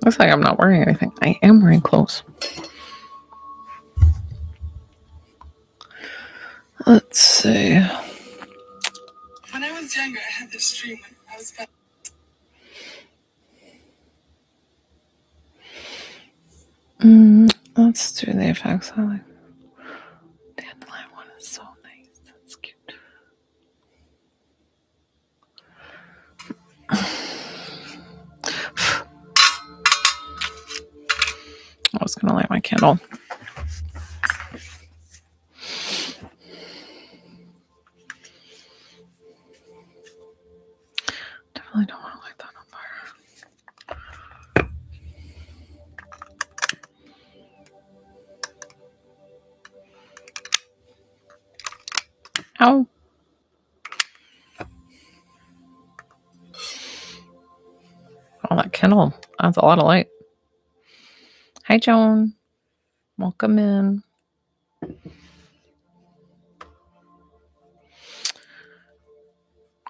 Looks like I'm not wearing anything. I am wearing clothes. Let's see. When I was younger, I had this dream when I was about. Let's do the effects. I like dandelion one is so nice. That's cute. I was gonna light my candle. Definitely don't want to light that on fire. Ow. Oh, that candle adds a lot of light. Hi, Joan. Welcome in.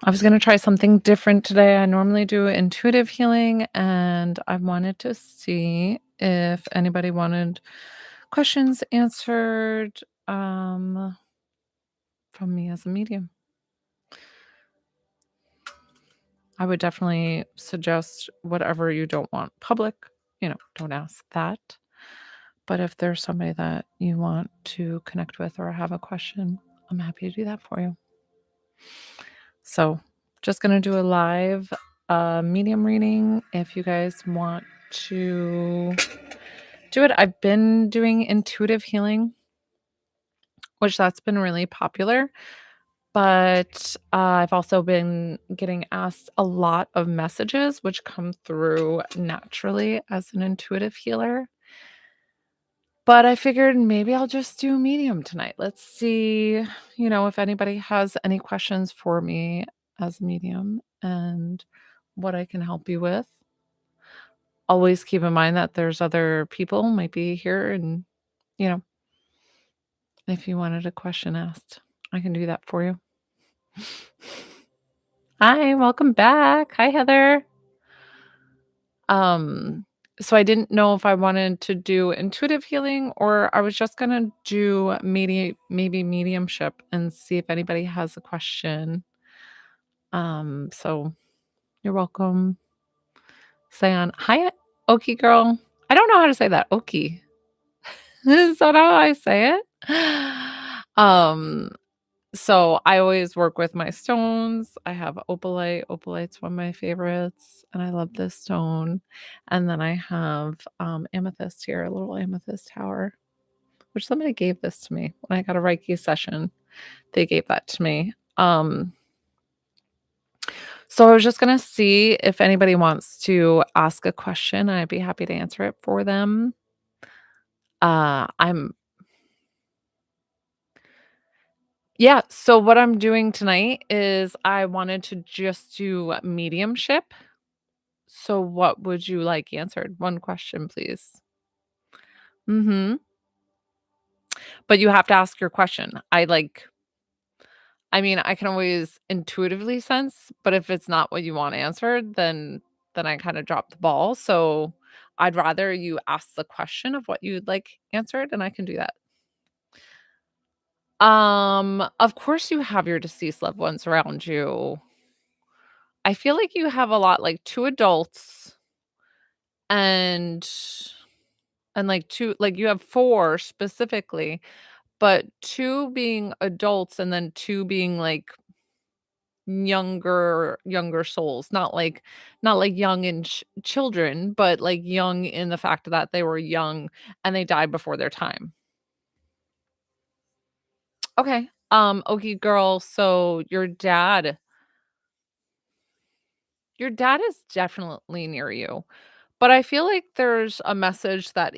I was going to try something different today. I normally do intuitive healing, and I wanted to see if anybody wanted questions answered from me as a medium. I would definitely suggest whatever you don't want public, don't ask that. But if there's somebody that you want to connect with or have a question, I'm happy to do that for you. So just going to do a live medium reading. If you guys want to do it, I've been doing intuitive healing, which that's been really popular. But I've also been getting asked a lot of messages, which come through naturally as an intuitive healer. But I figured maybe I'll just do medium tonight. Let's see, if anybody has any questions for me as a medium and what I can help you with. Always keep in mind that there's other people might be here and, if you wanted a question asked, I can do that for you. Hi, welcome back. Hi, Heather. So I didn't know if I wanted to do intuitive healing or I was just going to do maybe mediumship and see if anybody has a question. So you're welcome. Say on. Hi, Oki girl. I don't know how to say that. Oki. Is that how I say it? So I always work with my stones. I have opalite. Opalite's one of my favorites, and I love this stone. And then I have amethyst here, a little amethyst tower, which somebody gave this to me when I got a Reiki session. They gave that to me. So I was just gonna see if anybody wants to ask a question. I'd be happy to answer it for them. Yeah, so what I'm doing tonight is I wanted to just do mediumship. So what would you like answered? One question, please. Mhm. But you have to ask your question. I can always intuitively sense, but if it's not what you want answered, then I kinda drop the ball. So I'd rather you ask the question of what you'd like answered, and I can do that. Of course you have your deceased loved ones around you. I feel like you have a lot, like 2 adults and like 2 like you have 4 specifically, but 2 being adults and then 2 being like younger souls, not like young and children, but like young in the fact that they were young and they died before their time. Okay. Okay, girl, so your dad is definitely near you. But I feel like there's a message that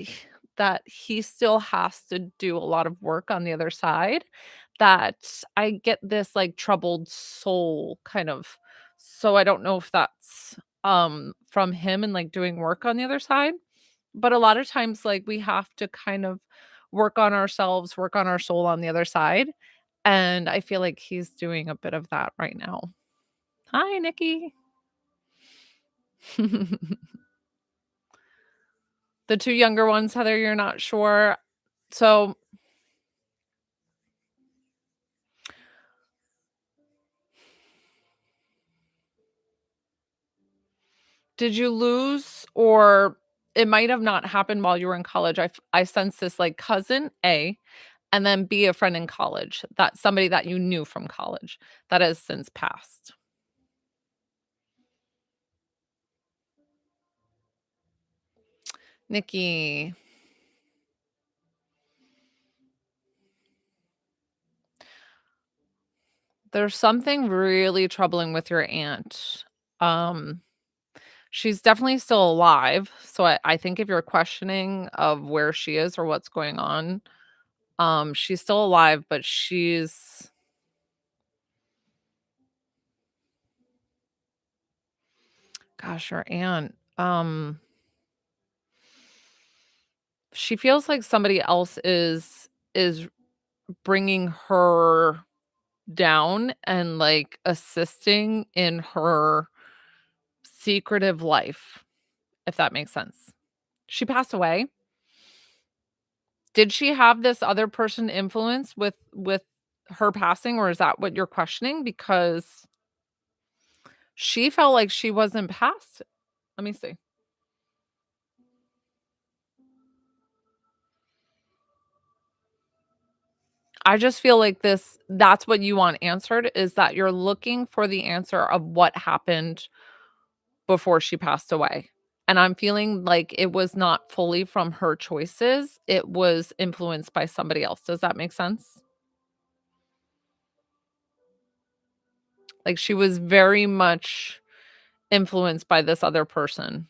he still has to do a lot of work on the other side, that I get this, like, troubled soul kind of, so I don't know if that's, from him and, like, doing work on the other side, but a lot of times, like, we have to kind of work on ourselves, work on our soul on the other side, and I feel like he's doing a bit of that right now. Hi, Nikki. The 2 younger ones, Heather, you're not sure. So did you lose, or it might have not happened while you were in college. I sense this, like, cousin, A, and then B, a friend in college, that somebody that you knew from college that has since passed. Nikki, there's something really troubling with your aunt. Um, she's definitely still alive, so I think if you're questioning of where she is or what's going on, she's still alive, but gosh, your aunt, she feels like somebody else is bringing her down and, like, assisting in her secretive life, if that makes sense. She passed away. Did she have this other person influence with her passing, or is that what you're questioning? Because she felt like she wasn't passed. Let me see. I just feel like that's what you want answered, is that you're looking for the answer of what happened before she passed away. And I'm feeling like it was not fully from her choices, it was influenced by somebody else. Does that make sense? Like, she was very much influenced by this other person.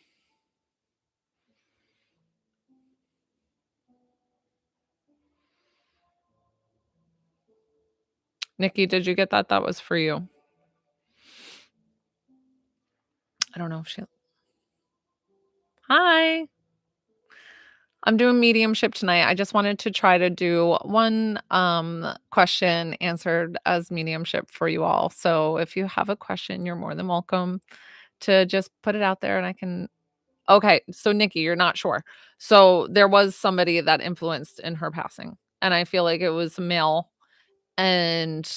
Nikki, did you get that? That was for you. I don't know if she Hi. I'm doing mediumship tonight. I just wanted to try to do one question answered as mediumship for you all. So if you have a question, you're more than welcome to just put it out there and I can Okay, so Nikki, you're not sure. So there was somebody that influenced in her passing, and I feel like it was male, and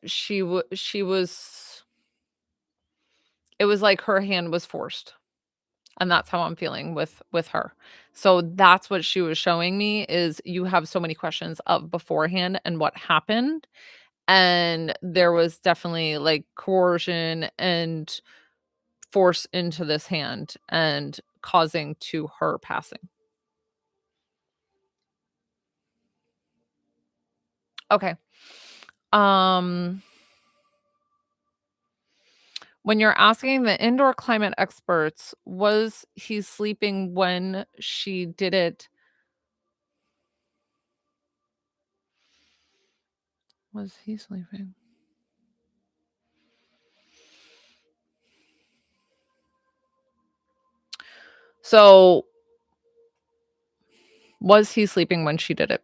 she was it was like her hand was forced. And that's how I'm feeling with her. So that's what she was showing me, is you have so many questions of beforehand and what happened, and there was definitely, like, coercion and force into this hand and causing to her passing. Okay. Um, when you're asking the indoor climate experts, was he sleeping when she did it? Was he sleeping? So, was he sleeping when she did it?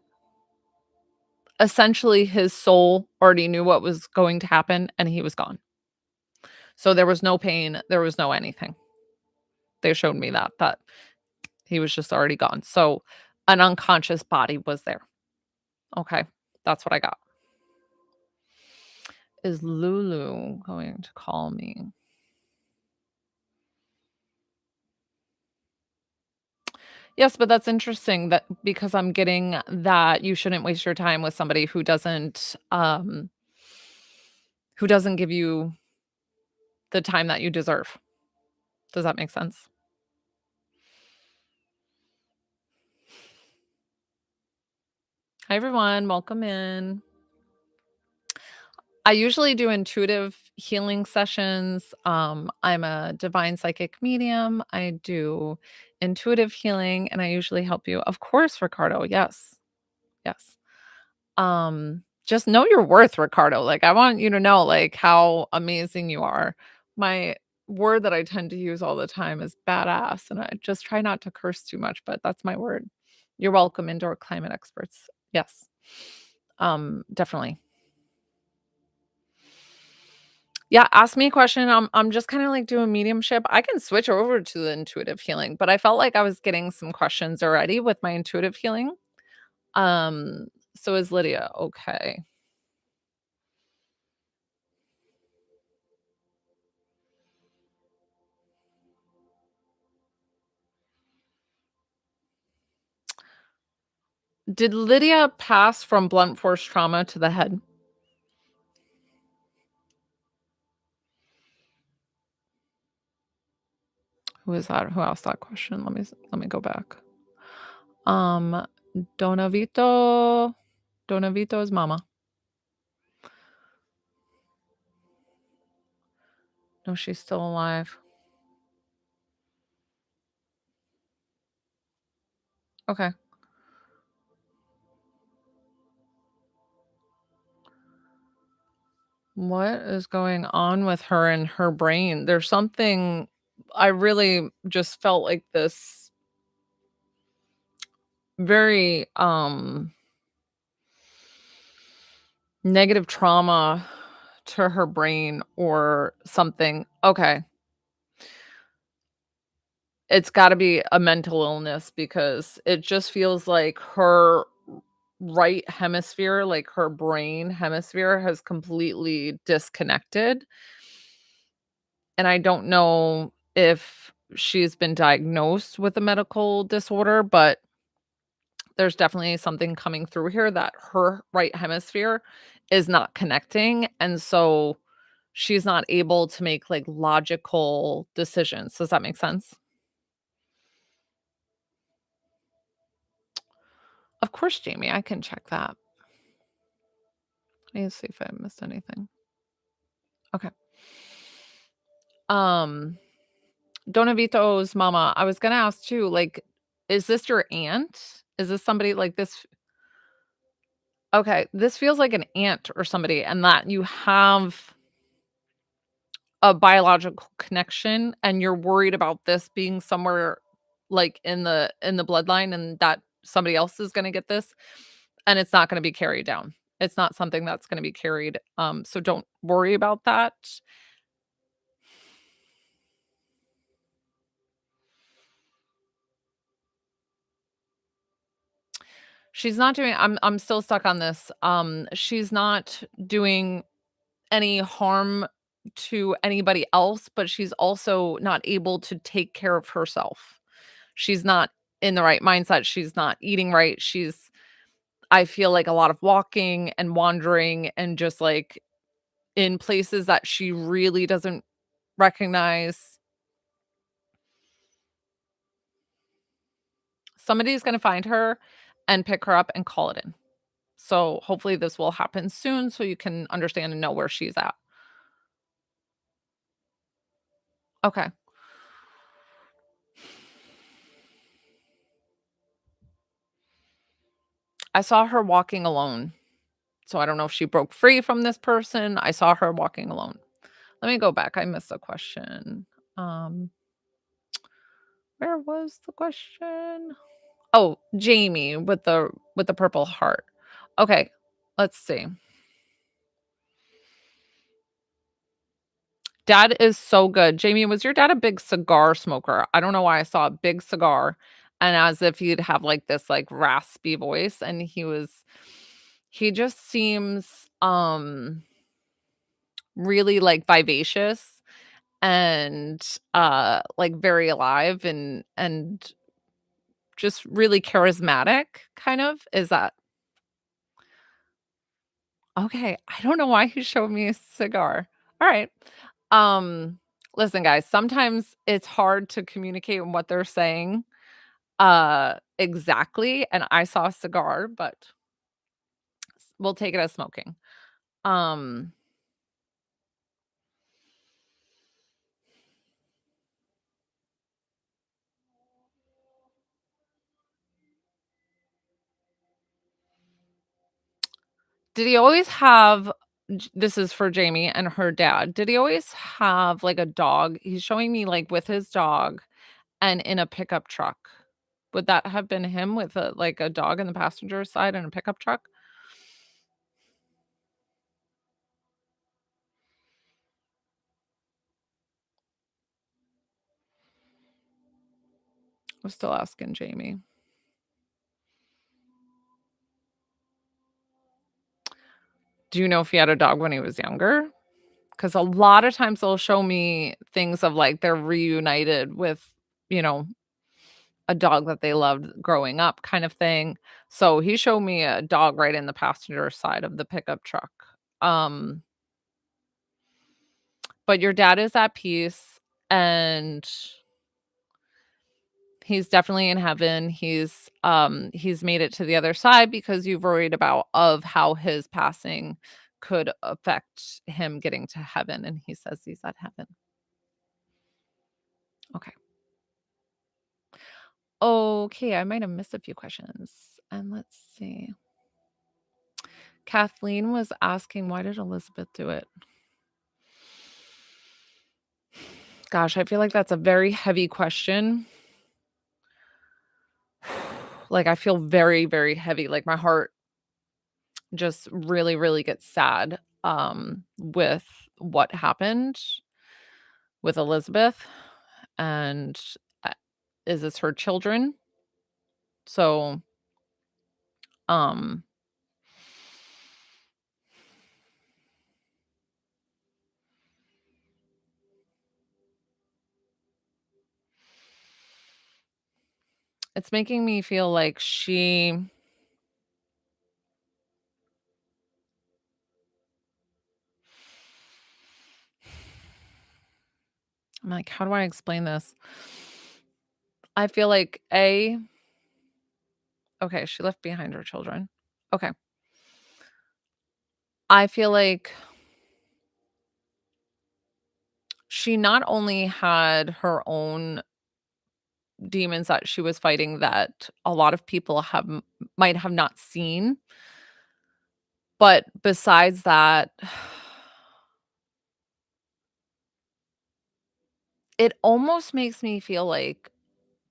Essentially, his soul already knew what was going to happen, and he was gone. So, there was no pain, there was no anything. They showed me that he was just already gone. So, an unconscious body was there. Okay, that's what I got. Is Lulu going to call me? Yes, but that's interesting, that because I'm getting that you shouldn't waste your time with somebody who doesn't give you the time that you deserve. Does that make sense? Hi, everyone. Welcome in. I usually do intuitive healing sessions. I'm a divine psychic medium. I do intuitive healing and I usually help you. Of course, Ricardo. Yes. Yes. Just know your worth, Ricardo. Like, I want you to know, like, how amazing you are. My word that I tend to use all the time is badass, and I just try not to curse too much, but that's my word. You're welcome, indoor climate experts. Yes. Definitely. Yeah, ask me a question. I'm just kinda, like, doing mediumship. I can switch over to the intuitive healing, but I felt like I was getting some questions already with my intuitive healing. Um, so is Lydia okay? Did Lydia pass from blunt force trauma to the head? Who is that? Who asked that question? Let me go back. Um, Donavito. Donavito's mama. No, she's still alive. Okay. What is going on with her and her brain? There's something I really just felt like this very negative trauma to her brain or something. Okay. It's got to be a mental illness because it just feels like her right hemisphere, like her brain hemisphere has completely disconnected. And I don't know if she's been diagnosed with a medical disorder, but there's definitely something coming through here that her right hemisphere is not connecting. And so she's not able to make like logical decisions. Does that make sense? Of course, Jamie, I can check that. Let me see if I missed anything. Okay. Um, Donavito's mama, I was gonna ask too, like, is this your aunt? Is this somebody like this? Okay, this feels like an aunt or somebody, and that you have a biological connection, and you're worried about this being somewhere, like, in the bloodline and that somebody else is gonna get this, and it's not gonna be carried down. It's not something that's gonna be carried, so don't worry about that. She's not doing I'm still stuck on this, she's not doing any harm to anybody else, but she's also not able to take care of herself. She's not in the right mindset, she's not eating right, she's I feel like a lot of walking and wandering and just, like, in places that she really doesn't recognize. Somebody's gonna find her and pick her up and call it in. So, hopefully, this will happen soon so you can understand and know where she's at. Okay. I saw her walking alone. So I don't know if she broke free from this person. I saw her walking alone. Let me go back. I missed a question. Um, where was the question? Oh, Jamie with the purple heart. Okay, let's see. Dad is so good. Jamie, was your dad a big cigar smoker? I don't know why I saw a big cigar and as if he'd have like this like raspy voice and he just seems really like vivacious and like very alive and just really charismatic kind of. Is that okay? I don't know why he showed me a cigar. All right. Um listen guys, sometimes it's hard to communicate what they're saying exactly and I saw a cigar, but we'll take it as smoking. Um did he always have this is for Jamie and her dad. Did he always have like a dog? He's showing me like with his dog and in a pickup truck. Would that have been him with a like a dog in the passenger side and a pickup truck? I'm still asking Jamie. Do you know if he had a dog when he was younger? Because a lot of times they'll show me things of, like, they're reunited with, you know, a dog that they loved growing up kind of thing. So he showed me a dog right in the passenger side of the pickup truck. Um, but your dad is at peace, and he's definitely in heaven. He's made it to the other side because you've worried about of how his passing could affect him getting to heaven, and he says he's at heaven. Okay. Okay, I might have missed a few questions. And let's see. Kathleen was asking, why did Elizabeth do it? Gosh, I feel like that's a very heavy question. Like, I feel very, very heavy. Like, my heart just really, really gets sad with what happened with Elizabeth. And uh, is this her children? So, um, it's making me feel like I'm like, how do I explain this? I feel like okay, she left behind her children. Okay. I feel like she not only had her own demons that she was fighting that a lot of people might have not seen, but besides that, it almost makes me feel like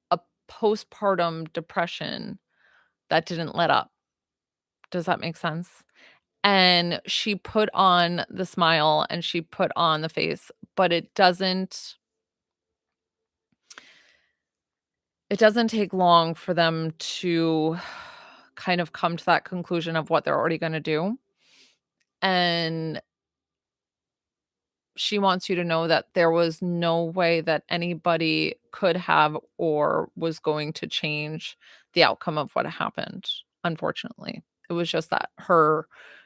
a postpartum depression that didn't let up. Does that make sense? And she put on the smile and she put on the face, but it doesn't take long for them to kind of come to that conclusion of what they're already gonna do, and she wants you to know that there was no way that anybody could have or was going to change the outcome of what happened, unfortunately. It was just that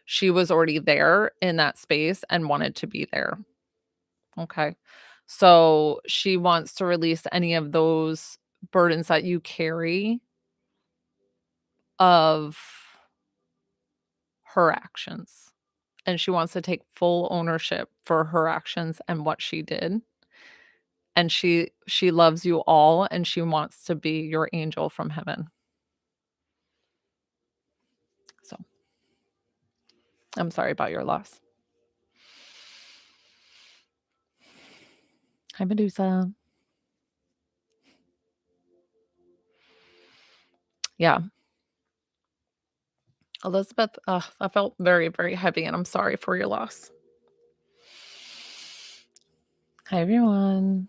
she was already there in that space and wanted to be there, okay? So, she wants to release any of those burdens that you carry of her actions, and she wants to take full ownership for her actions and what she did, and she loves you all, and she wants to be your angel from heaven. So, I'm sorry about your loss. Hi, Medusa. Yeah. Elizabeth, I felt very, very heavy, and I'm sorry for your loss. Hi, everyone.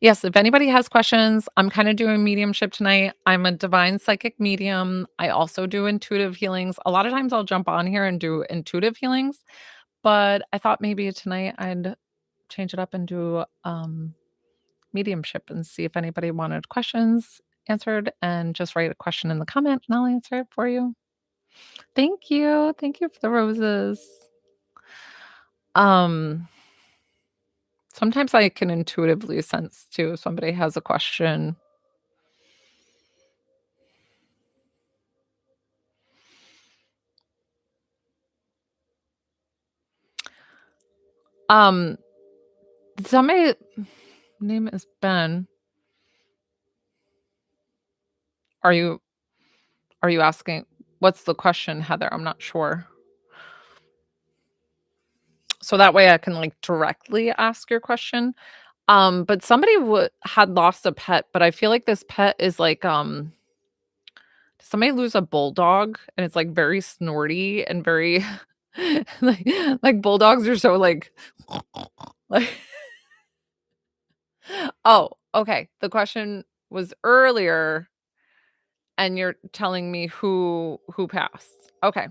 Yes, if anybody has questions, I'm kinda doing mediumship tonight. I'm a divine psychic medium. I also do intuitive healings. A lot of times I'll jump on here and do intuitive healings, but I thought maybe tonight I'd change it up and do, mediumship and see if anybody wanted questions answered, and just write a question in the comment and I'll answer it for you. Thank you. Thank you for the roses. Um, Sometimes I can intuitively sense too if somebody has a question. Um, somebody name is Ben. Are you are you asking what's the question, Heather? I'm not sure. So that way I can like directly ask your question. But somebody had lost a pet, but I feel like this pet is like did somebody lose a bulldog and it's like very snorty and very like like bulldogs are so like like oh, Okay, the question was earlier, and you're telling me who passed. Okay.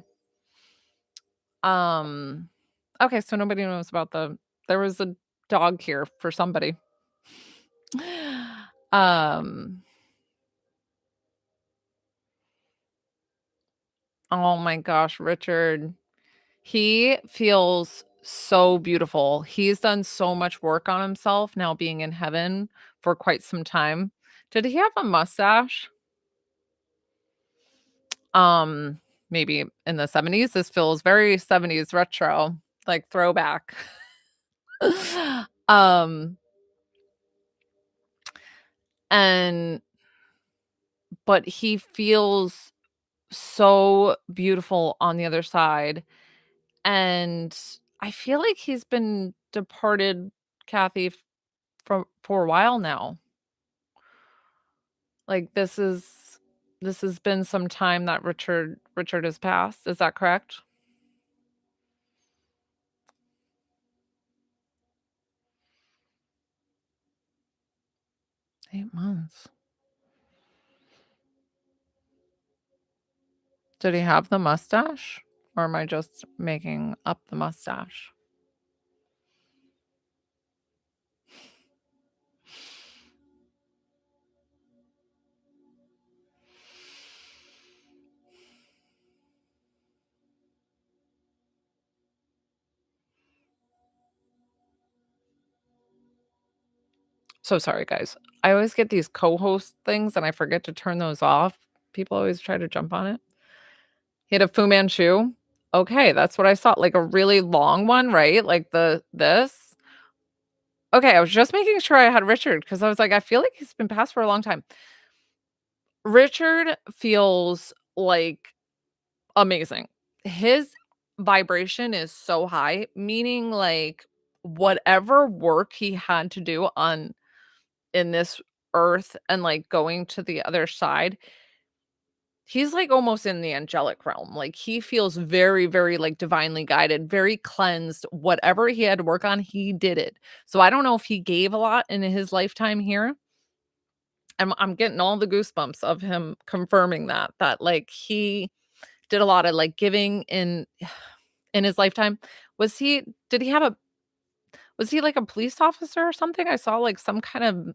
Um, okay, so nobody knows about there was a dog here for somebody. Um, oh my gosh, Richard. He feels so beautiful. He's done so much work on himself now being in heaven for quite some time. Did he have a mustache? Maybe in the 70s. This feels very 70s retro, like throwback. um, and but he feels so beautiful on the other side. And I feel like he's been departed, Kathy, for a while now. Like this has been some time that Richard has passed. Is that correct? 8 months. Did he have the mustache? Or am I just making up the mustache? So sorry, guys. I always get these co-host things and I forget to turn those off. People always try to jump on it. He had a Fu Manchu. Okay, that's what I saw. Like a really long one, right? Like this. Okay, I was just making sure I had Richard because I was like, I feel like he's been passed for a long time. Richard feels like amazing. His vibration is so high, meaning like whatever work he had to do on in this earth and like going to the other side, he's like almost in the angelic realm. Like he feels very, very like divinely guided, very cleansed. Whatever he had to work on, he did it. So I don't know if he gave a lot in his lifetime here. I'm getting all the goosebumps of him confirming that like he did a lot of like giving in his lifetime. Was he did he have a was he like a police officer or something? I saw like some kind of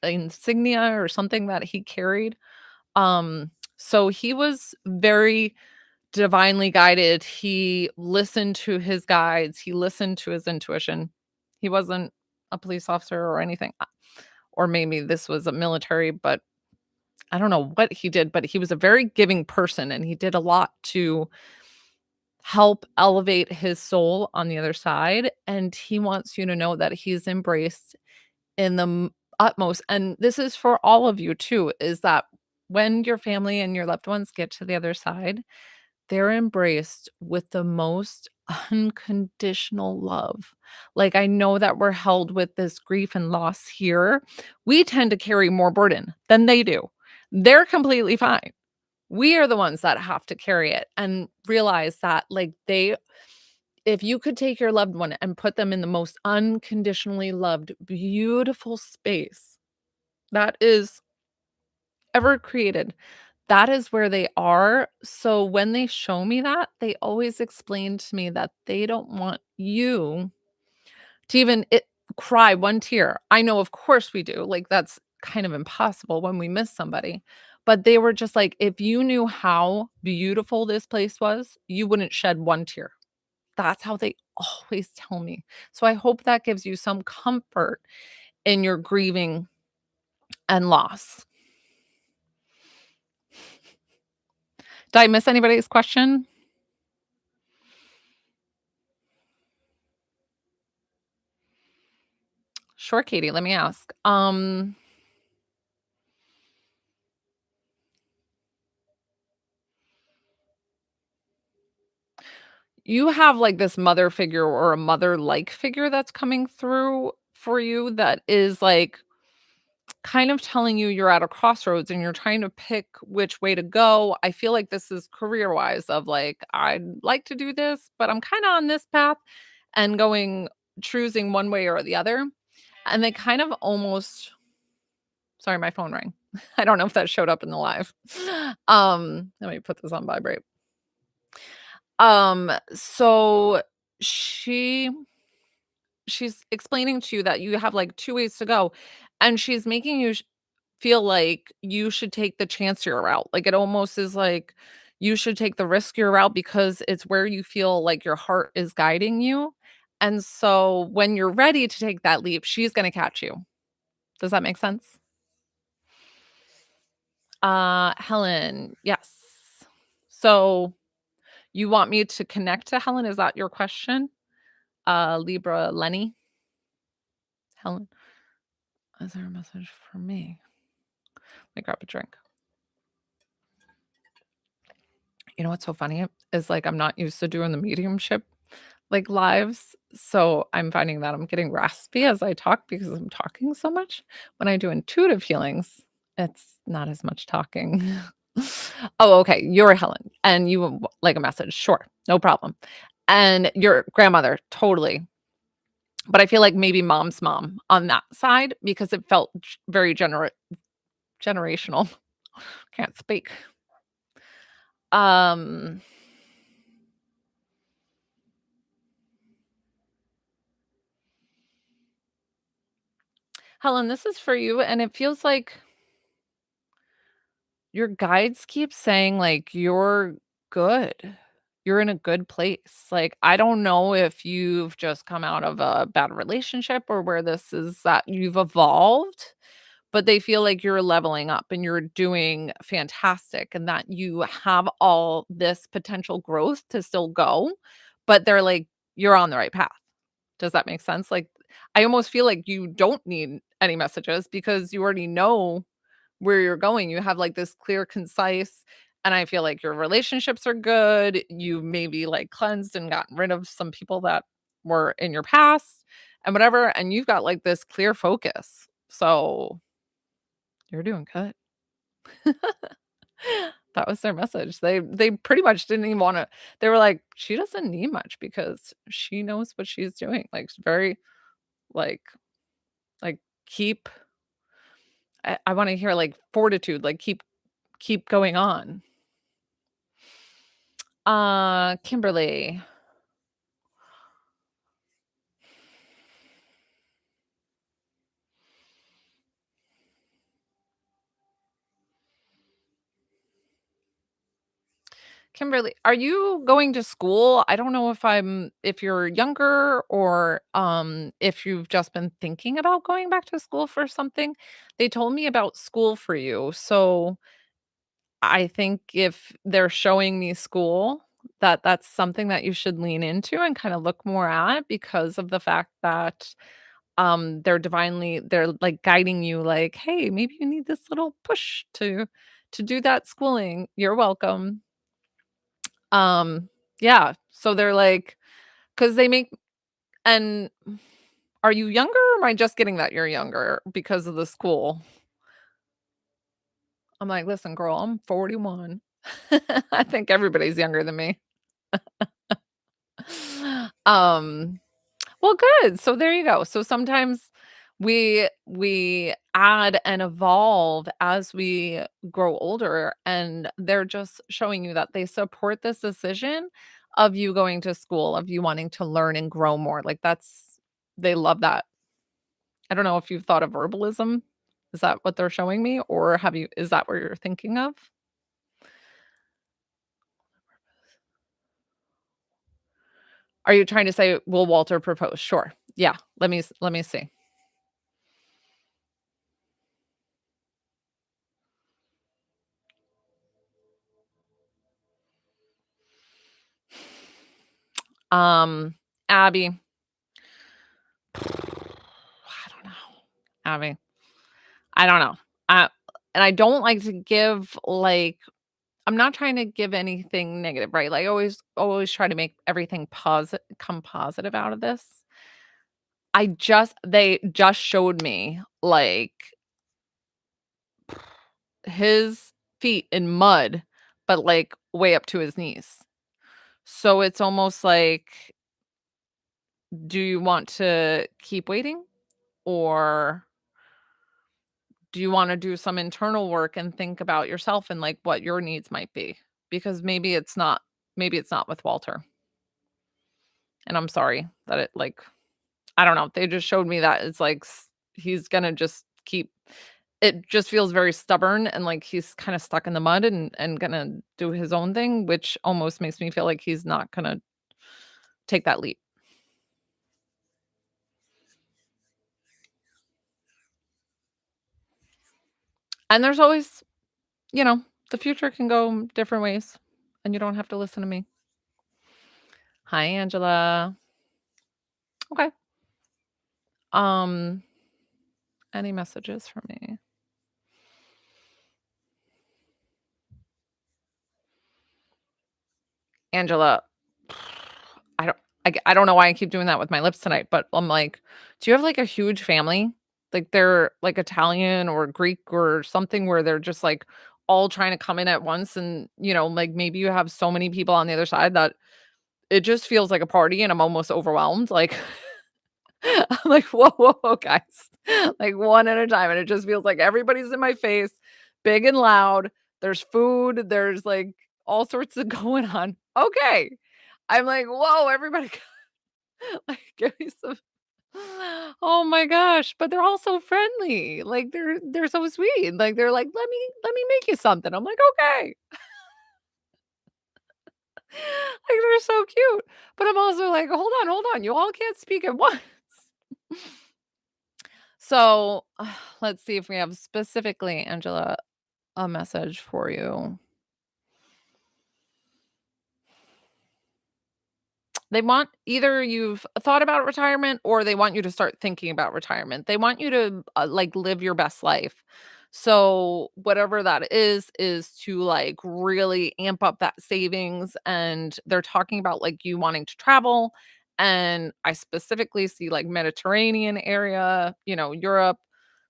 insignia or something that he carried. So he was very divinely guided. He listened to his guides, he listened to his intuition. He wasn't a police officer or anything. Or maybe this was a military, but I don't know what he did, but he was a very giving person and he did a lot to help elevate his soul on the other side. And he wants you to know that he's embraced in the utmost. And this is for all of you too, is that when your family and your loved ones get to the other side, they're embraced with the most unconditional love. Like, I know that we're held with this grief and loss here. We tend to carry more burden than they do. They're completely fine. We are the ones that have to carry it and realize that, like, if you could take your loved one and put them in the most unconditionally loved, beautiful space that is ever created, that is where they are. So when they show me that, they always explain to me that they don't want you to even cry one tear. I know, of course we do. Like that's kind of impossible when we miss somebody. But they were just like, if you knew how beautiful this place was, you wouldn't shed one tear. That's how they always tell me. So I hope that gives you some comfort in your grieving and loss. Did I miss anybody's question? Sure, Katie, let me ask. You have like this mother figure or a mother-like figure that's coming through for you that is like kind of telling you you're at a crossroads and you're trying to pick which way to go. I feel like this is career-wise of like, I'd like to do this, but I'm kind of on this path and choosing one way or the other. And they kind of almost Sorry, my phone rang. I don't know if that showed up in the live. Let me put this on vibrate. So she she's explaining to you that you have, like, 2 ways to go, and she's making you feel like you should take the chancier route. Like, it almost is like you should take the riskier route because it's where you feel like your heart is guiding you, and so when you're ready to take that leap, she's gonna catch you. Does that make sense? Helen, yes. So, you want me to connect to Helen? Is that your question? Libra Lenny? Helen? Is there a message for me? Let me grab a drink. You know what's so funny is, like, I'm not used to doing the mediumship, like, lives, so I'm finding that I'm getting raspy as I talk because I'm talking so much. When I do intuitive healings, it's not as much talking. Oh, okay, you're Helen, and you would like a message. Sure, no problem. And your grandmother, totally. But I feel like maybe mom's mom on that side because it felt very generational. Can't speak. Um Helen, this is for you, and it feels like your guides keep saying, like, "You're good. You're in a good place." Like, I don't know if you've just come out of a bad relationship or where this is that you've evolved, but they feel like you're leveling up and you're doing fantastic and that you have all this potential growth to still go, but they're like, "You're on the right path." Does that make sense? Like, I almost feel like you don't need any messages because you already know where you're going. You have, like, this clear, concise and I feel like your relationships are good. You maybe, like, cleansed and gotten rid of some people that were in your past and whatever, and you've got, like, this clear focus. So, you're doing good. That was their message. They pretty much didn't even wanna they were like, "She doesn't need much because she knows what she's doing." Like, it's very, like like, keep I wanna hear, like, fortitude, like, keep going on. Kimberly. Kimberly, are you going to school? I don't know if you're younger or, if you've just been thinking about going back to school for something. They told me about school for you, so I think if they're showing me school, that's something that you should lean into and kinda look more at because of the fact that, they're, like, guiding you like, "Hey, maybe you need this little push to do that schooling. You're welcome." Um, yeah, so they're like, because they make and are you younger or am I just getting that you're younger because of the school? I'm like, "Listen, girl, I'm 41." I think everybody's younger than me. Um, well, good. So there you go. So sometimes we add and evolve as we grow older, and they're just showing you that they support this decision of you going to school, of you wanting to learn and grow more. Like that's they love that. I don't know if you've thought of herbalism. Is that what they're showing me? Or have you is that what you're thinking of? Are you trying to say, will Walter propose? Sure. Yeah. Let me see. Um, Abby. I don't know. Abby. I don't know. Uh, and I don't like to give like I'm not trying to give anything negative, right? Like always try to make everything positive come positive out of this. They just showed me like his feet in mud, but like way up to his knees. So it's almost like, do you want to keep waiting or do you wanna do some internal work and think about yourself and, like, what your needs might be? Because maybe it's not with Walter, and I'm sorry that it, like I don't know, they just showed me that it's like he's gonna just keep it just feels very stubborn and like he's kinda stuck in the mud and gonna do his own thing, which almost makes me feel like he's not gonna take that leap. And there's always the future can go different ways, and you don't have to listen to me. Hi, Angela. Okay. Um, any messages for me? Angela, I don't I don't know why I keep doing that with my lips tonight, but I'm like, do you have like a huge family? Like they're like Italian or Greek or something where they're just like all trying to come in at once and like maybe you have so many people on the other side that it just feels like a party and I'm almost overwhelmed. Like I'm like, whoa, whoa, whoa, guys. Like one at a time. And it just feels like everybody's in my face, big and loud. There's food, there's like all sorts of going on. Okay. I'm like, whoa, everybody like give me some oh my gosh. But they're all so friendly. Like they're so sweet. Like they're like, let me make you something. I'm like, okay. Like they're so cute. But I'm also like, hold on. You all can't speak at once. So, let's see if we have specifically, Angela, a message for you. They want either you've thought about retirement or they want you to start thinking about retirement. They want you to like live your best life. So, whatever that is to like really amp up that savings. And they're talking about like you wanting to travel. And I specifically see like Mediterranean area, Europe.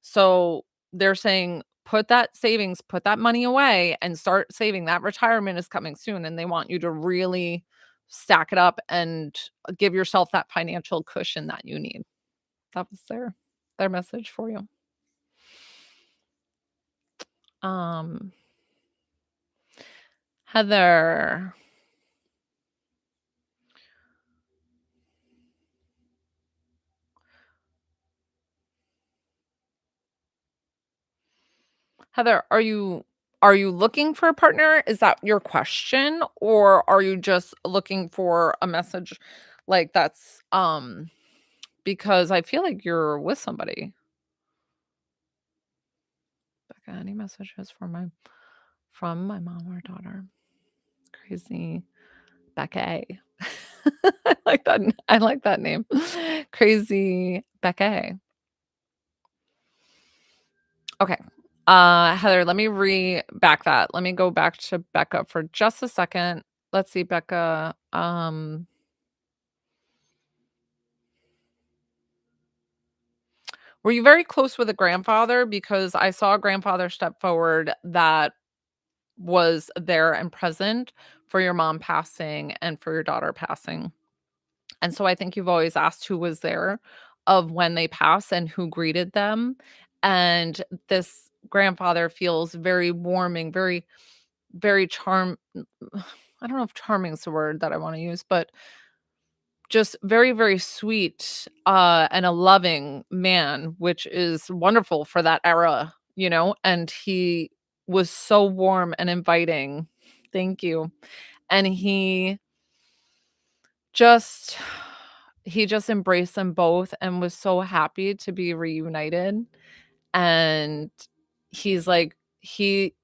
So, they're saying put that savings, put that money away and start saving. That retirement is coming soon. And they want you to really stack it up and give yourself that financial cushion that you need. That was their message for you. Um, Heather. Heather, are you looking for a partner? Is that your question? Or are you just looking for a message like that's because I feel like you're with somebody. Becca, any messages from my mom or daughter? Crazy Becca. I like that name. Crazy Becca. Okay. Heather, let me back that. Let me go back to Becca for just a second. Let's see, Becca. Were you very close with a grandfather? Because I saw a grandfather step forward that was there and present for your mom passing and for your daughter passing. And so I think you've always asked who was there of when they pass and who greeted them. And this grandfather feels very warming, very, very I don't know if charming is the word that I want to use, but just very, very sweet and a loving man, which is wonderful for that era. And he was so warm and inviting. Thank you. And just he just embraced them both and was so happy to be reunited, and he's like he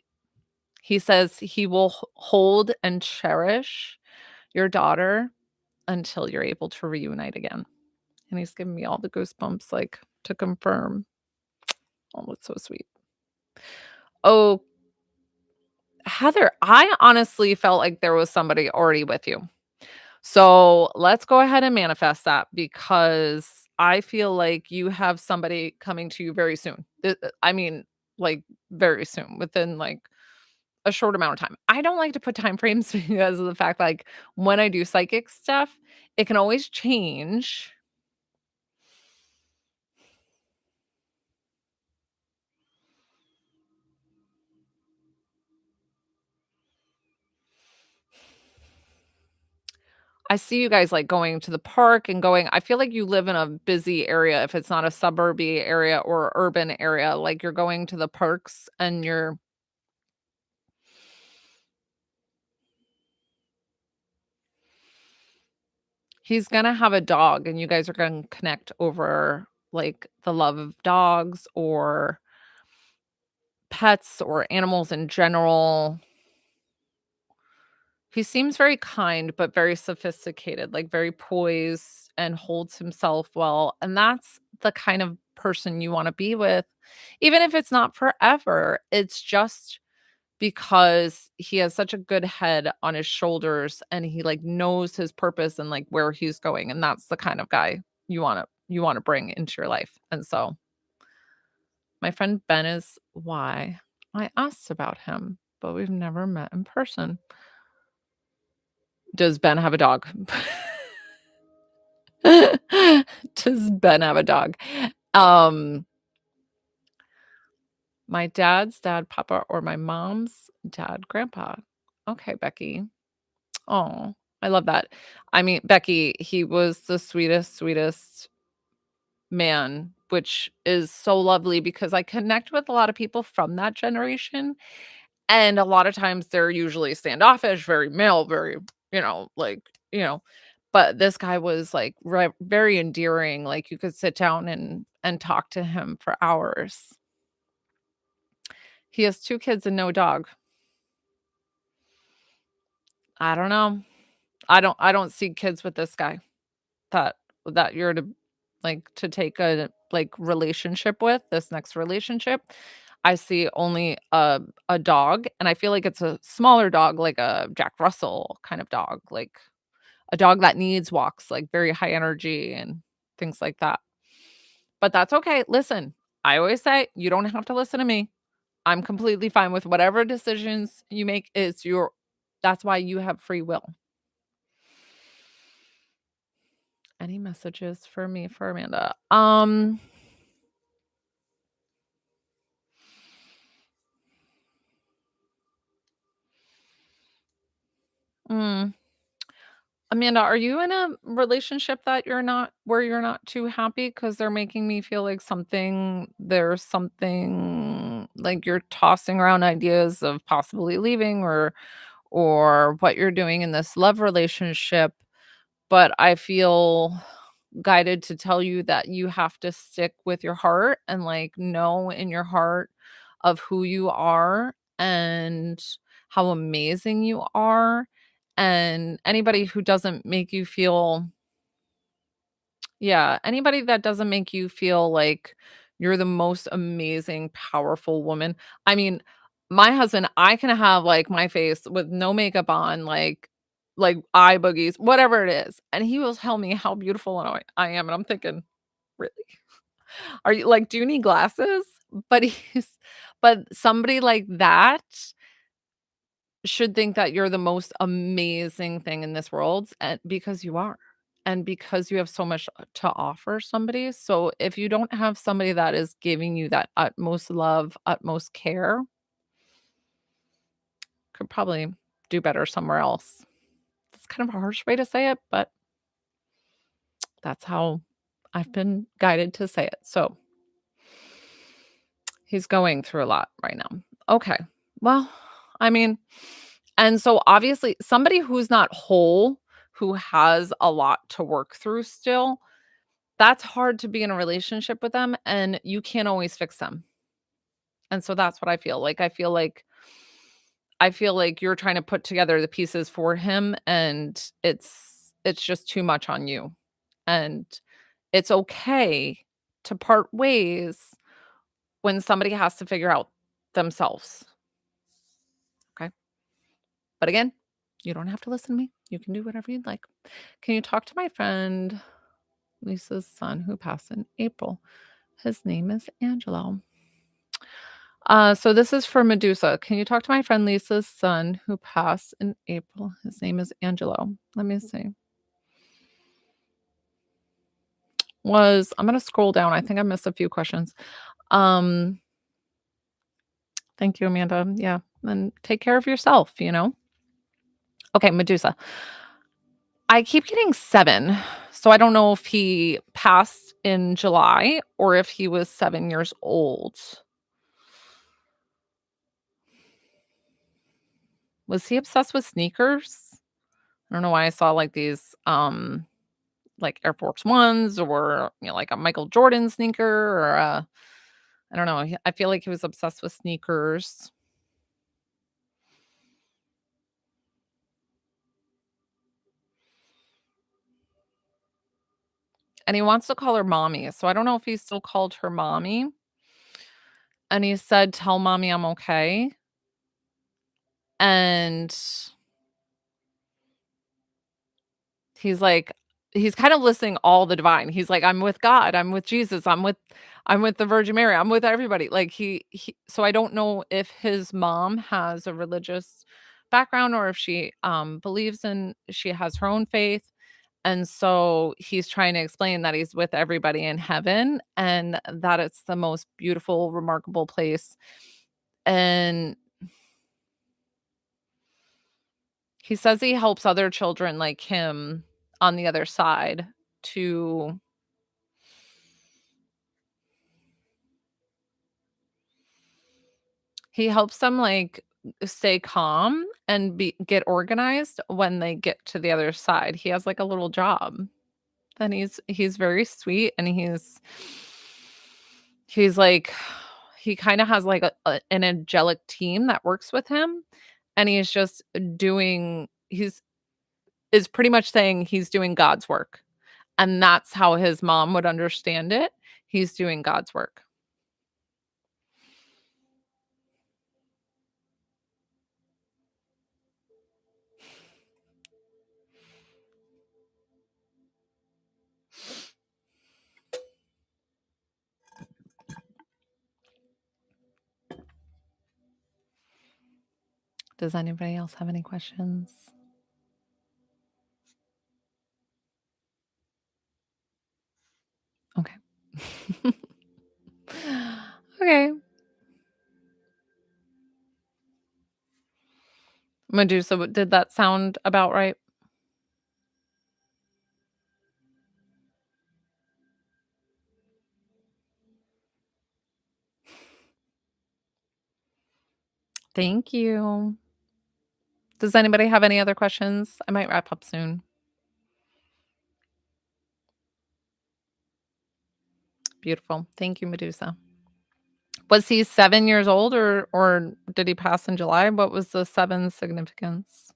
says he will hold and cherish your daughter until you're able to reunite again, and he's giving me all the goosebumps, like, to confirm. Oh, it's so sweet. Oh, Heather, I honestly felt like there was somebody already with you. So let's go ahead and manifest that because I feel like you have somebody coming to you very soon. I mean, like very soon, within like a short amount of time. I don't like to put time frames because of the fact like when I do psychic stuff, it can always change. I see you guys, like, going to the park and going I feel like you live in a busy area if it's not a suburby area or urban area, like, you're going to the parks and you're he's gonna have a dog, and you guys are gonna connect over, like, the love of dogs or pets or animals in general. He seems very kind, but very sophisticated, like, very poised and holds himself well, and that's the kind of person you wanna be with, even if it's not forever. It's just because he has such a good head on his shoulders, and he, like, knows his purpose and, like, where he's going, and that's the kind of guy you wanna bring into your life, and so, my friend Ben is why I asked about him, but we've never met in person. Does Ben have a dog? Does Ben have a dog? Um, my dad's dad, papa, or my mom's dad, grandpa. Okay, Becky. Oh, I love that. I mean, Becky, he was the sweetest, sweetest man, which is so lovely because I connect with a lot of people from that generation. And a lot of times they're usually standoffish, very male, very, like, but this guy was like very endearing. Like you could sit down and talk to him for hours. He has 2 kids and no dog. I don't know. I don't see kids with this guy that you're to to take a relationship with, this next relationship. I see only a dog, and I feel like it's a smaller dog, like a Jack Russell kind of dog, like a dog that needs walks, like very high energy and things like that. But that's okay. Listen, I always say you don't have to listen to me. I'm completely fine with whatever decisions you make is your that's why you have free will. Any messages for me for Amanda? Mm, Amanda, are you in a relationship that you're not too happy? Because 'Cause they're making me feel like there's something like you're tossing around ideas of possibly leaving or what you're doing in this love relationship, but I feel guided to tell you that you have to stick with your heart and, like, know in your heart of who you are and how amazing you are, and anybody who doesn't make you feel yeah, anybody that doesn't make you feel like you're the most amazing, powerful woman. I mean, my husband, I can have, like, my face with no makeup on, like eye boogies, whatever it is, and he will tell me how beautiful I am, and I'm thinking, "Really? Are you like, do you need glasses?" But but somebody like that should think that you're the most amazing thing in this world, and because you are, and because you have so much to offer somebody. So if you don't have somebody that is giving you that utmost love, utmost care, could probably do better somewhere else. It's kind of a harsh way to say it, but that's how I've been guided to say it. So he's going through a lot right now. Okay. Well, I mean, and so obviously somebody who's not whole, who has a lot to work through still, that's hard to be in a relationship with them and you can't always fix them. And so that's what I feel like. I feel like you're trying to put together the pieces for him and it's just too much on you. And it's okay to part ways when somebody has to figure out themselves. Okay? But again, you don't have to listen to me. You can do whatever you'd like. Can you talk to my friend Lisa's son who passed in April? His name is Angelo. So this is for Medusa. Can you talk to my friend Lisa's son who passed in April? His name is Angelo. Let me see. I'm gonna scroll down. I think I missed a few questions. Um, thank you, Amanda. Yeah. And take care of yourself. Okay, Medusa. I keep getting 7, so I don't know if he passed in July or if he was 7 years old. Was he obsessed with sneakers? I don't know why I saw, like, these, like, Air Force Ones or, like, a Michael Jordan sneaker or a I don't know, I feel like he was obsessed with sneakers, and he wants to call her mommy, so I don't know if he still called her mommy, and he said, "Tell mommy I'm okay," and he's kind of listing all the divine. He's like, "I'm with God, I'm with Jesus, I'm with the Virgin Mary, I'm with everybody." Like, he so I don't know if his mom has a religious background or if she has her own faith, and so he's trying to explain that he's with everybody in heaven and that it's the most beautiful, remarkable place, and he says he helps other children like him on the other side to he helps them, like, stay calm and be get organized when they get to the other side. He has, like, a little job, and he's very sweet, and he's like he kinda has, like, an angelic team that works with him, and he's just doing he's is pretty much saying he's doing God's work, and that's how his mom would understand it. He's doing God's work. Does anybody else have any questions? Okay. Okay. Medusa, did that sound about right? Thank you. Does anybody have any other questions? I might wrap up soon. Beautiful. Thank you, Medusa. Was he 7 years old or did he pass in July? What was the 7 significance?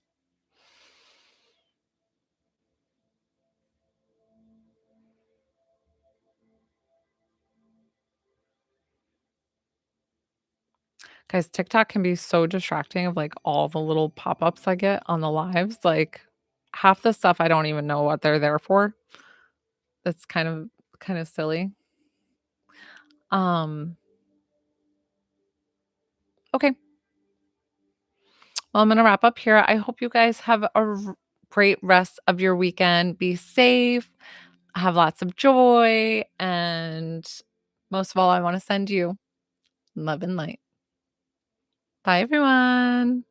Guys, TikTok can be so distracting of, like, all the little pop-ups I get on the lives, like, half the stuff I don't even know what they're there for. That's kinda silly. Um, okay. Well, I'm gonna wrap up here. I hope you guys have a great rest of your weekend. Be safe, have lots of joy, and most of all, I want to send you love and light. Bye, everyone.